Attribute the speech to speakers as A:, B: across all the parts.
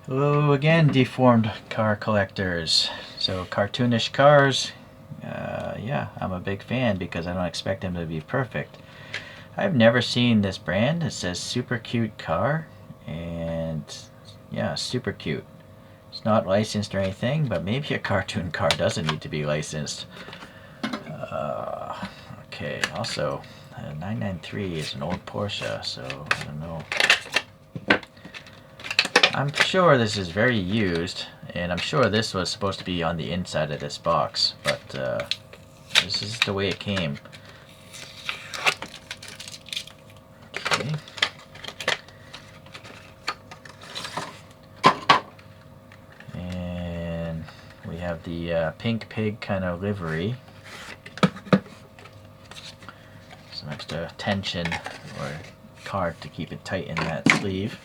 A: Hello again, deformed car collectors. So cartoonish cars, yeah, I'm a big fan because I don't expect them to be perfect. I've never seen this brand. It says Supercutecar, and yeah, super cute. It's not licensed or anything, but maybe a cartoon car doesn't need to be licensed. Okay, also, 993 is an old Porsche, so I don't know. I'm sure this is very used, and I'm sure this was supposed to be on the inside of this box, but this is the way it came. Okay. And we have the pink pig kind of livery. Some extra tension or card to keep it tight in that sleeve.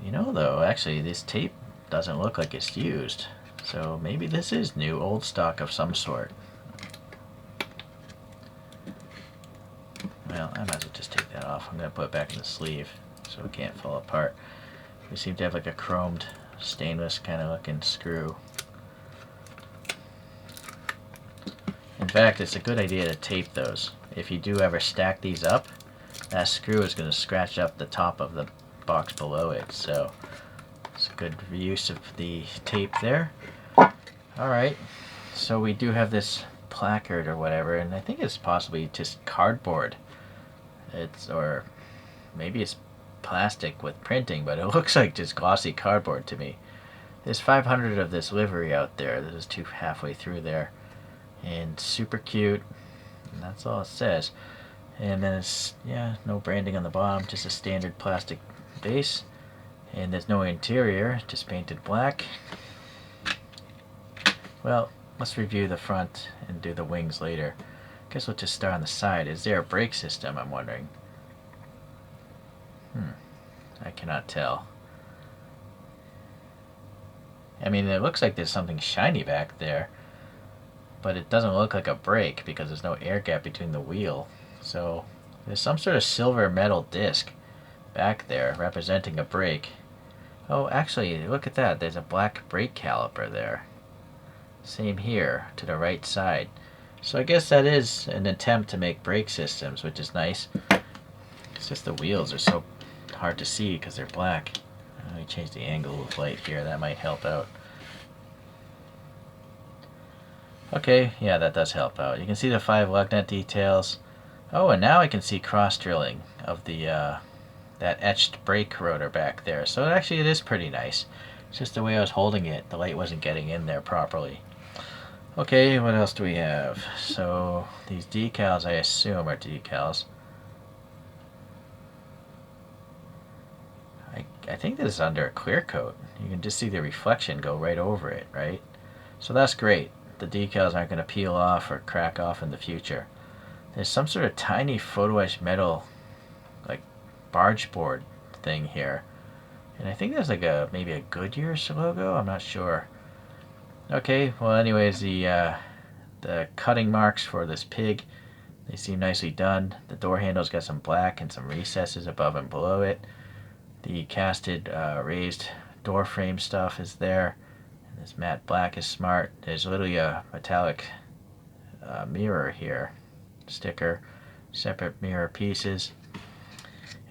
A: You know, though, actually this tape doesn't look like it's used, so maybe this is new, old stock of some sort. Well, I might as well just take that off. I'm going to put it back in the sleeve so it can't fall apart. We seem to have like a chromed stainless kind of looking screw. In fact, it's a good idea to tape those. If you do ever stack these up, that screw is going to scratch up the top of the box below it, so it's a good use of the tape there. Alright, so we do have this placard or whatever, and I think it's possibly just cardboard. Or maybe it's plastic with printing, but it looks like just glossy cardboard to me. There's 500 of this livery out there. This is halfway through there, and super cute, and that's all it says. And then it's, yeah, no branding on the bottom, just a standard plastic base, and there's no interior, just painted black. Well, let's review the front and do the wings later. Guess we'll just start on the side. Is there a brake system, I'm wondering? I cannot tell. I mean, it looks like there's something shiny back there, but it doesn't look like a brake because there's no air gap between the wheel. So there's some sort of silver metal disc back there representing a brake. Oh, actually, look at that. There's a black brake caliper there. Same here to the right side. So I guess that is an attempt to make brake systems, which is nice. It's just the wheels are so hard to see because they're black. Let me change the angle of light here. That might help out. Okay, yeah, that does help out. You can see the 5 lug nut details. Oh, and now I can see cross drilling of the that etched brake rotor back there. So actually it is pretty nice. It's just the way I was holding it, the light wasn't getting in there properly. Okay, what else do we have? So these decals, I assume, are decals. I think this is under a clear coat. You can just see the reflection go right over it, right? So that's great. The decals aren't going to peel off or crack off in the future. There's some sort of tiny photo etched metal, like barge board thing here, and I think there's like maybe a Goodyear's logo. I'm not sure. Okay, well, anyways, the cutting marks for this pig, they seem nicely done. The door handle's got some black and some recesses above and below it. The casted raised door frame stuff is there. And this matte black is smart. There's literally a metallic mirror here, sticker, separate mirror pieces.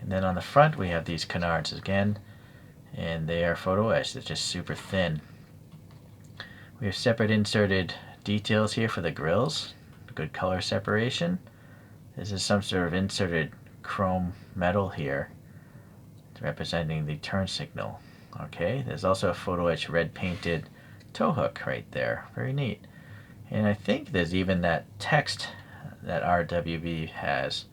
A: And then on the front we have these canards again, and they are photo etched. They're just super thin. We have separate inserted details here for the grills, good color separation. This is some sort of inserted chrome metal here representing the turn signal. Okay, there's also a photo etched red painted tow hook right there. Very neat. And I think there's even that text that RWB has.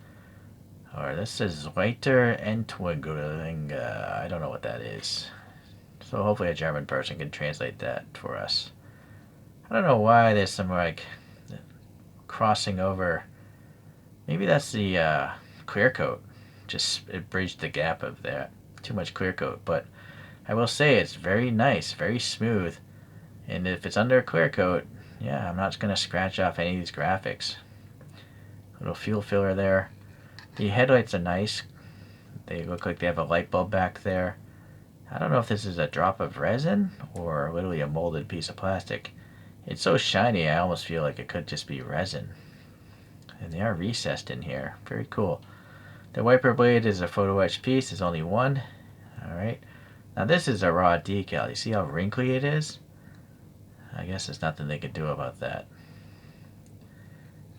A: Or this says Weiter Entwicklung. I don't know what that is. So hopefully a German person can translate that for us. I don't know why there's some like crossing over. Maybe that's the clear coat. Just it bridged the gap of that. Too much clear coat. But I will say it's very nice, very smooth. And if it's under a clear coat, yeah, I'm not going to scratch off any of these graphics. Little fuel filler there. The headlights are nice. They look like they have a light bulb back there. I don't know if this is a drop of resin or literally a molded piece of plastic. It's so shiny I almost feel like it could just be resin. And they are recessed in here. Very cool. The wiper blade is a photo etched piece. There's only one. Alright. Now this is a raw decal. You see how wrinkly it is? I guess there's nothing they could do about that.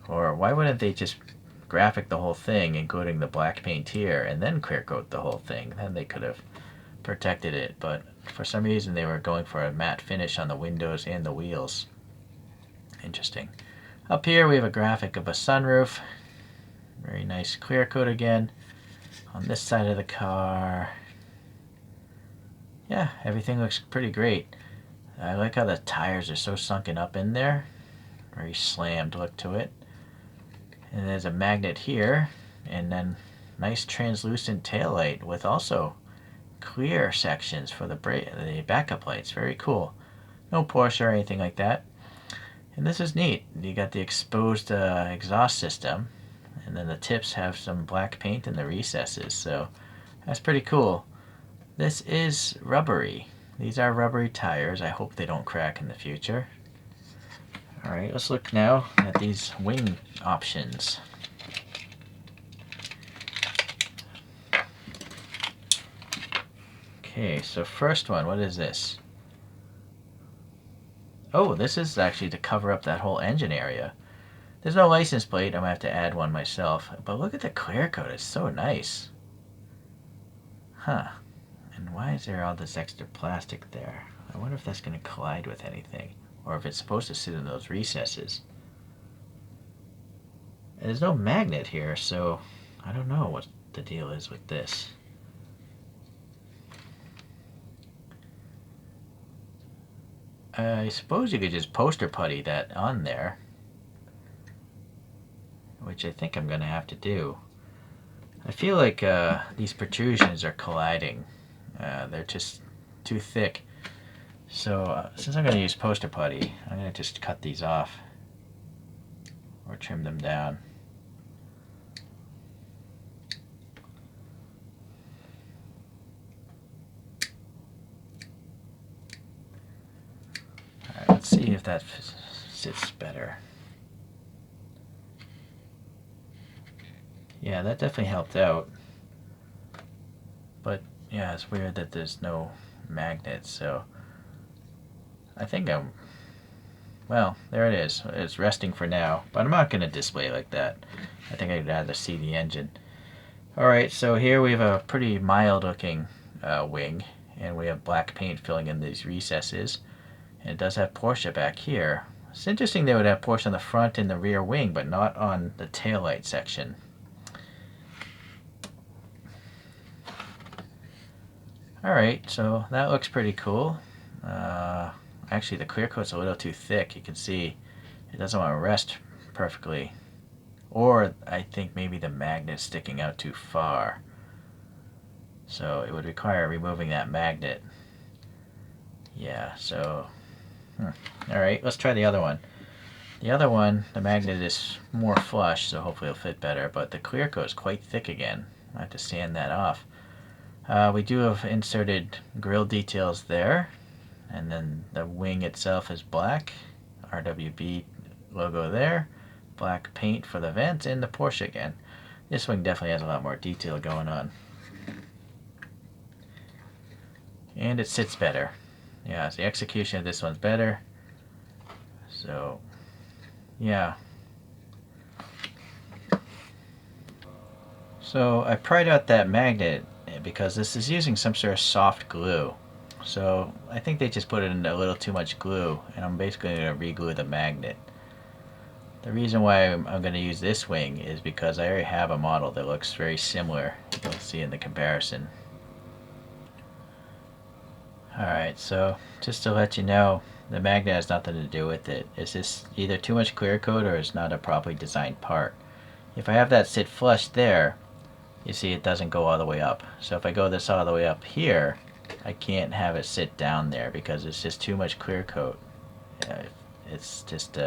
A: Or why wouldn't they just graphic the whole thing, including the black paint here, and then clear coat the whole thing? Then they could have protected it, but for some reason they were going for a matte finish on the windows and the wheels. Interesting. Up here we have a graphic of a sunroof. Very nice clear coat again. On this side of the car, yeah, everything looks pretty great. I like how the tires are so sunken up in there. Very slammed look to it. And there's a magnet here, and then nice translucent taillight with also clear sections for the backup lights. Very cool. No Porsche or anything like that. And this is neat. You got the exposed exhaust system, and then the tips have some black paint in the recesses, so that's pretty cool. This is rubbery. These are rubbery tires. I hope they don't crack in the future. Alright, let's look now at these wing options. Okay, so first one, what is this? Oh, this is actually to cover up that whole engine area. There's no license plate. I'm going to have to add one myself. But look at the clear coat. It's so nice. Huh. And why is there all this extra plastic there? I wonder if that's going to collide with anything. Or if it's supposed to sit in those recesses. There's no magnet here, so I don't know what the deal is with this. I suppose you could just poster putty that on there, which I think I'm going to have to do. I feel like these protrusions are colliding. They're just too thick. So since I'm going to use poster putty, I'm going to just cut these off or trim them down. Alright, let's see if that sits better. Yeah, that definitely helped out. But yeah, it's weird that there's no magnet, so I think well, there it is. It's resting for now, but I'm not going to display like that. I think I'd rather see the engine. Alright, so here we have a pretty mild looking wing, and we have black paint filling in these recesses. And it does have Porsche back here. It's interesting they would have Porsche on the front and the rear wing, but not on the taillight section. Alright, so that looks pretty cool. Actually, the clear coat's a little too thick. You can see it doesn't want to rest perfectly. Or I think maybe the magnet's sticking out too far. So it would require removing that magnet. Yeah, so alright, let's try the other one. The other one, the magnet is more flush, so hopefully it'll fit better, but the clear coat is quite thick again. I have to sand that off. We do have inserted grille details there, and then the wing itself is black. RWB logo there. Black paint for the vents, and the Porsche again. This wing definitely has a lot more detail going on. And it sits better. Yeah, so the execution of this one's better. So, yeah. So I pried out that magnet because this is using some sort of soft glue. So I think they just put in a little too much glue, and I'm basically going to re-glue the magnet. The reason why I'm going to use this wing is because I already have a model that looks very similar. You'll see in the comparison. Alright, so just to let you know, the magnet has nothing to do with it. It's just either too much clear coat or it's not a properly designed part. If I have that sit flush there, you see it doesn't go all the way up. So if I go this all the way up here, I can't have it sit down there because it's just too much clear coat. It's just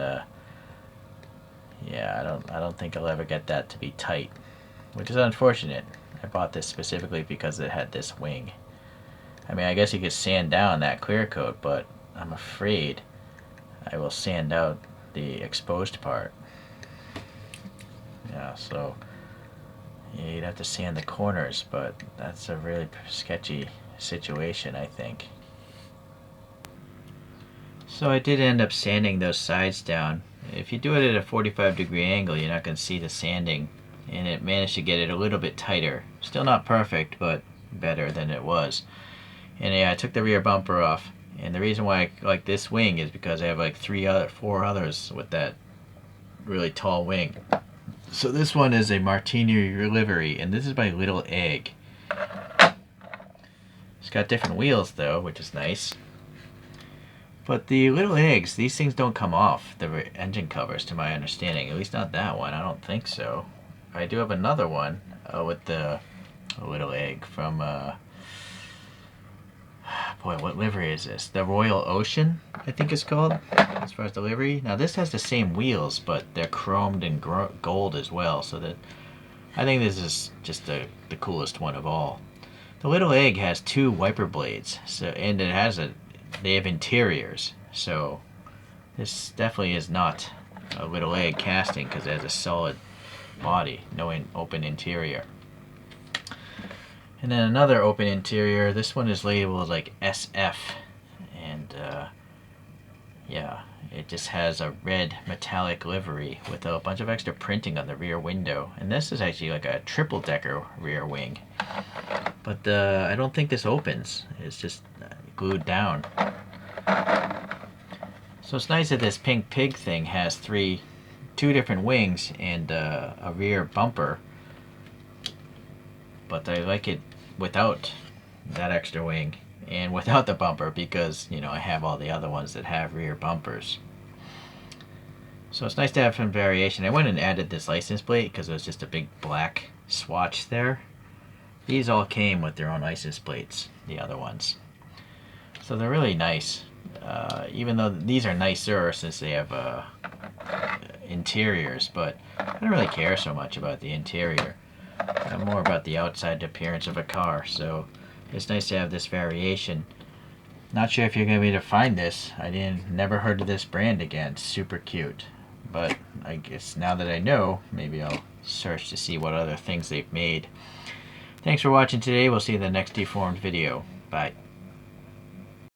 A: yeah, I don't think I'll ever get that to be tight, which is unfortunate. I bought this specifically because it had this wing. I mean, I guess you could sand down that clear coat, but I'm afraid I will sand out the exposed part. Yeah, so yeah, you'd have to sand the corners, but that's a really sketchy situation, I think. So I did end up sanding those sides down. If you do it at a 45-degree angle, you're not going to see the sanding, and it managed to get it a little bit tighter. Still not perfect, but better than it was. And yeah, I took the rear bumper off, and the reason why I like this wing is because I have like four others with that really tall wing. So this one is a Martini livery, and this is by Little Egg. It's got different wheels though, which is nice. But the Little Eggs, these things don't come off the engine covers, to my understanding. At least not that one. I don't think so. I do have another one with the Little Egg from boy, what livery is this? The Royal Ocean, I think it's called, as far as the livery. Now this has the same wheels, but they're chromed and gold as well, so that I think this is just the coolest one of all. The Little Egg has two wiper blades, so and they have interiors, so this definitely is not a Little Egg casting because it has a solid body, no open interior. And then another open interior. This one is labeled like SF, and yeah, it just has a red metallic livery with a bunch of extra printing on the rear window. And this is actually like a triple-decker rear wing, but I don't think this opens. It's just glued down. So it's nice that this Pink Pig thing has two different wings and a rear bumper, but I like it without that extra wing and without the bumper because, you know, I have all the other ones that have rear bumpers. So it's nice to have some variation. I went and added this license plate because it was just a big black swatch there. These all came with their own license plates, the other ones. So they're really nice. Even though these are nicer since they have interiors, but I don't really care so much about the interior. I'm more about the outside appearance of a car, so it's nice to have this variation. Not sure if you're going to be able to find this. I never heard of this brand again, Supercute. But I guess now that I know, maybe I'll search to see what other things they've made. Thanks for watching today. We'll see you in the next deformed video. Bye.